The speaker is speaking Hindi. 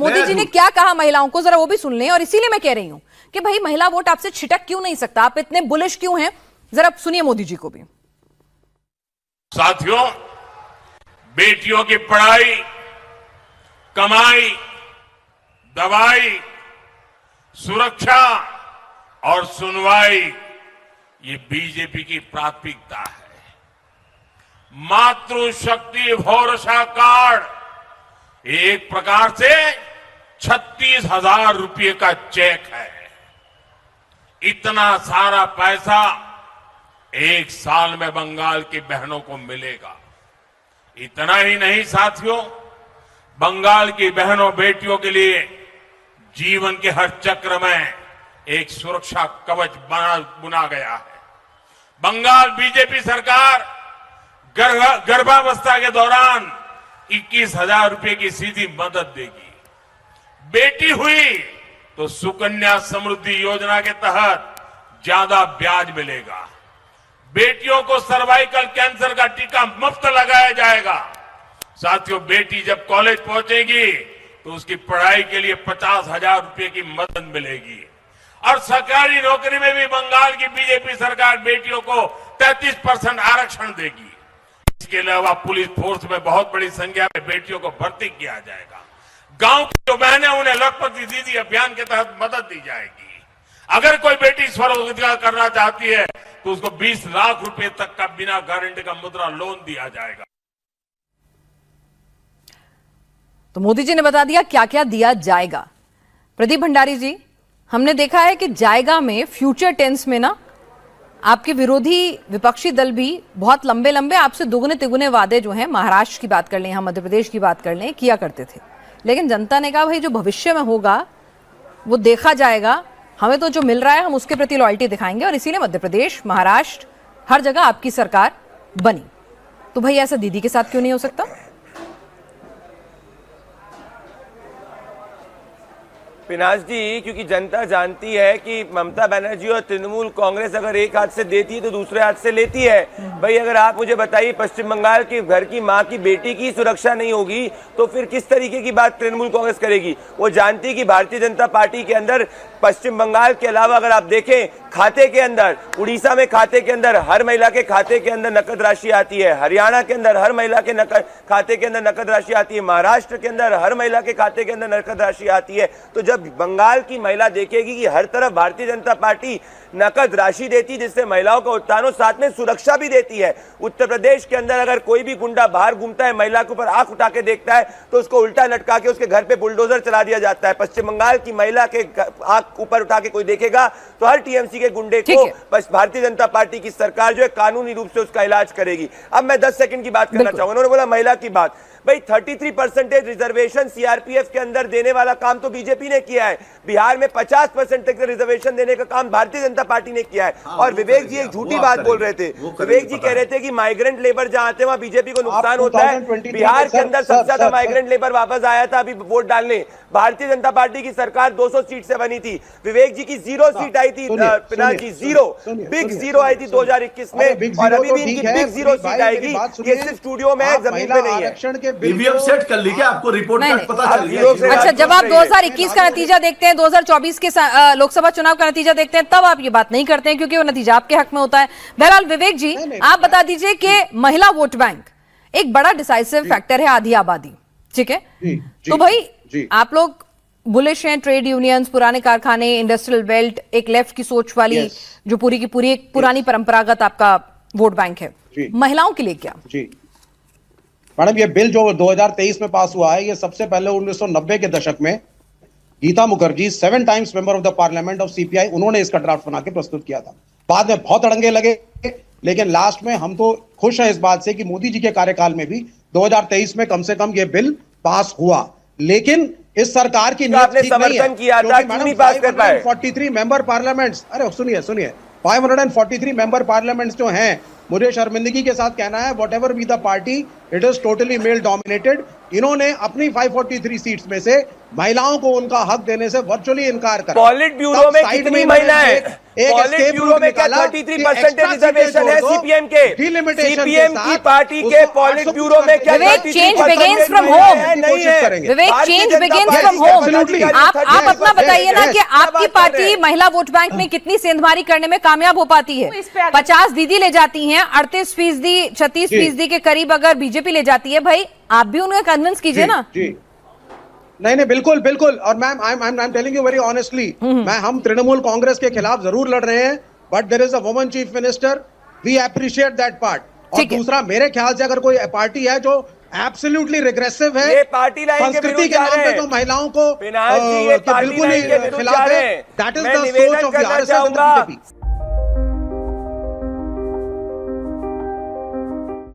मोदी जी ने क्या कहा महिलाओं को, जरा वो भी सुन लें। और इसीलिए मैं कह रही हूं कि भाई महिला वोट आपसे छिटक क्यों नहीं सकता, आप इतने बुलिश क्यों हैं, जरा सुनिए मोदी जी को भी। साथियों, बेटियों की पढ़ाई, कमाई, दवाई, सुरक्षा और सुनवाई, ये बीजेपी की प्राथमिकता है। मातृशक्ति भरोसा कार्ड एक प्रकार से 36,000 रुपये का चेक है। इतना सारा पैसा एक साल में बंगाल की बहनों को मिलेगा। इतना ही नहीं साथियों, बंगाल की बहनों बेटियों के लिए जीवन के हर चक्र में एक सुरक्षा कवच बुना गया है। बंगाल बीजेपी सरकार गर्भावस्था के दौरान 21,000 रुपए की सीधी मदद देगी। बेटी हुई तो सुकन्या समृद्धि योजना के तहत ज्यादा ब्याज मिलेगा। बेटियों को सर्वाइकल कैंसर का टीका मुफ्त लगाया जाएगा। साथियों, बेटी जब कॉलेज पहुंचेगी तो उसकी पढ़ाई के लिए 50,000 रुपए की मदद मिलेगी। और सरकारी नौकरी में भी बंगाल की बीजेपी सरकार बेटियों को 33% आरक्षण देगी। इसके अलावा पुलिस फोर्स में बहुत बड़ी संख्या में बेटियों को भर्ती किया जाएगा। गांव की जो बहनें, उन्हें लखपति दीदी अभियान के तहत मदद दी जाएगी। अगर कोई बेटी स्वरोजगार करना चाहती है तो उसको 20 लाख रुपए तक का बिना गारंटी का मुद्रा लोन दिया जाएगा। तो मोदी जी ने बता दिया क्या क्या दिया जाएगा। प्रदीप भंडारी जी, हमने देखा है कि जाएगा में फ्यूचर टेंस में ना आपके विरोधी विपक्षी दल भी बहुत लंबे लंबे आपसे दुगने तिगुने वादे जो हैं, महाराष्ट्र की बात कर लें, हम मध्य प्रदेश की बात कर लें, किया करते थे। लेकिन जनता ने कहा भाई जो भविष्य में होगा वो देखा जाएगा, हमें तो जो मिल रहा है हम उसके प्रति लॉयल्टी दिखाएंगे। और इसीलिए मध्य प्रदेश, महाराष्ट्र, हर जगह आपकी सरकार बनी। तो भाई ऐसा दीदी के साथ क्यों नहीं हो सकता? पिनाश जी, क्योंकि जनता जानती है कि ममता बनर्जी और तृणमूल कांग्रेस अगर एक हाथ से देती है तो दूसरे हाथ से लेती है। भाई अगर आप मुझे बताइए, पश्चिम बंगाल के घर की माँ की बेटी की सुरक्षा नहीं होगी तो फिर किस तरीके की बात तृणमूल कांग्रेस करेगी? वो जानती है कि भारतीय जनता पार्टी के अंदर पश्चिम बंगाल के अलावा अगर आप देखें खाते के अंदर, उड़ीसा में खाते के अंदर हर महिला के खाते के अंदर नकद राशि आती है, हरियाणा के अंदर हर महिला के खाते के अंदर नकद राशि आती है, महाराष्ट्र के अंदर हर महिला के खाते के अंदर नकद राशि आती है। तो जब बंगाल की महिला देखेगी कि हर तरफ भारतीय जनता पार्टी नकद राशि देती जिससे महिलाओं का उत्थान हो, साथ में सुरक्षा भी देती है। उत्तर प्रदेश के अंदर अगर कोई भी गुंडा बाहर घूमता है, महिला के ऊपर आंख उठा के देखता है तो उसको उल्टा लटका के उसके घर पे बुलडोजर चला दिया जाता है। पश्चिम बंगाल की महिला के आंख ऊपर उठा के कोई देखेगा तो हर टीएमसी के गुंडे को बस भारतीय जनता पार्टी की सरकार जो है कानूनी रूप से उसका इलाज करेगी। अब मैं 10 सेकंड की बात करना चाहूंगा। उन्होंने बोला महिला की बात, भाई 33% रिजर्वेशन सीआरपीएफ के अंदर देने वाला काम तो बीजेपी ने किया है। बिहार में 50% तक रिजर्वेशन देने का काम भारतीय जनता पार्टी ने किया है। और विवेक जी एक झूठी बात बोल रहे थे। विवेक जी कह रहे थे कि माइग्रेंट लेबर जहां आते हैं वहां बीजेपी को नुकसान होता है। बिहार के अंदर सबसे ज्यादा माइग्रेंट लेबर वापस आया था अभी वोट डालने। भारतीय जनता पार्टी की सरकार 200 सीट से बनी थी। विवेक जी की 0 सीट आई थी, पिनाक जी 0, बिग 0 आई थी 2021 में। और अभी भी इनकी बिग 0 सीट आएगी। ये सिर्फ स्टूडियो में है, जमीन पे नहीं है। ईवीएम सेट कर लीजिए, आपको रिपोर्ट कार्ड पता चल गया। अच्छा, जब आप 2021 का नतीजा देखते हैं, 2024 के लोकसभा चुनाव का नतीजा देखते हैं, तब आप ये बात नहीं करते हैं क्योंकि वो नतीजा आपके हक में होता है। बहरहाल विवेक जी, आप बता दीजिए कि महिला वोट बैंक एक बड़ा डिसाइसिव फैक्टर है, आधी आबादी, ठीक है? तो भाई आप लोग बुलिश हैं, ट्रेड यूनियंस, पुराने कारखाने, इंडस्ट्रियल बेल्ट, एक लेफ्ट की सोच वाली जो पूरी की पूरी एक पुरानी परंपरागत आपका वोट बैंक है। महिलाओं के लिए क्या? मैडम, ये बिल जो 2023 में पास हुआ है, ये सबसे पहले 1990 के दशक में Geeta Mukherjee, 7 times member of the parliament of CPI, उन्होंने इसका ड्राफ्ट बना के प्रस्तुत किया था। बाद में बहुत अड़ंगे लगे, लेकिन लास्ट में हम तो खुश हैं इस बात से कि मोदी जी के कार्यकाल में भी 2023 में कम से कम ये बिल पास हुआ। लेकिन इस सरकार की नीयत ठीक नहीं है, क्योंकि 543 मेंबर पार्लियामेंट्स, अरे सुनिए 543 मेंबर पार्लियामेंट्स जो हैं, मुझे शर्मिंदगी के साथ कहना है, whatever be the party, it is totally male dominated. इन्होंने अपनी 543 सीट्स में से महिलाओं को उनका हक देने से वर्चुअली इनकार करा। पॉलिट ब्यूरो में कितनी महिलाएं? पॉलिट ब्यूरो में क्या 33% रिजर्वेशन है सीपीएम के? सीपीएम की पार्टी के पॉलिट ब्यूरो में क्या Vivek, change begins from home. Vivek, change begins from home. आप अपना बताइए ना कि आपकी पार्टी महिला वोट बैंक में कितनी सेंधमारी करने में कामयाब हो पाती है? 50 दीदी ले जाती हैं, 38%, 36% के करीब अगर बीजेपी ले जाती है। भाई आप भी उन्हें कन्विंस कीजिए ना। जी नहीं, बिल्कुल बिल्कुल। और ma'am I am telling you very honestly, हम तृणमूल कांग्रेस के खिलाफ जरूर लड़ रहे हैं, but there is a woman chief minister, we appreciate that part. और दूसरा, मेरे ख्याल से अगर कोई पार्टी है जो एब्सोल्युटली रिग्रेसिव है, ये पार्टी लाइन के संस्कृति के नाम पे जो महिलाओं को बिल्कुल ही खिलाफ है, दैट इज द सोच of the RSS and BJP.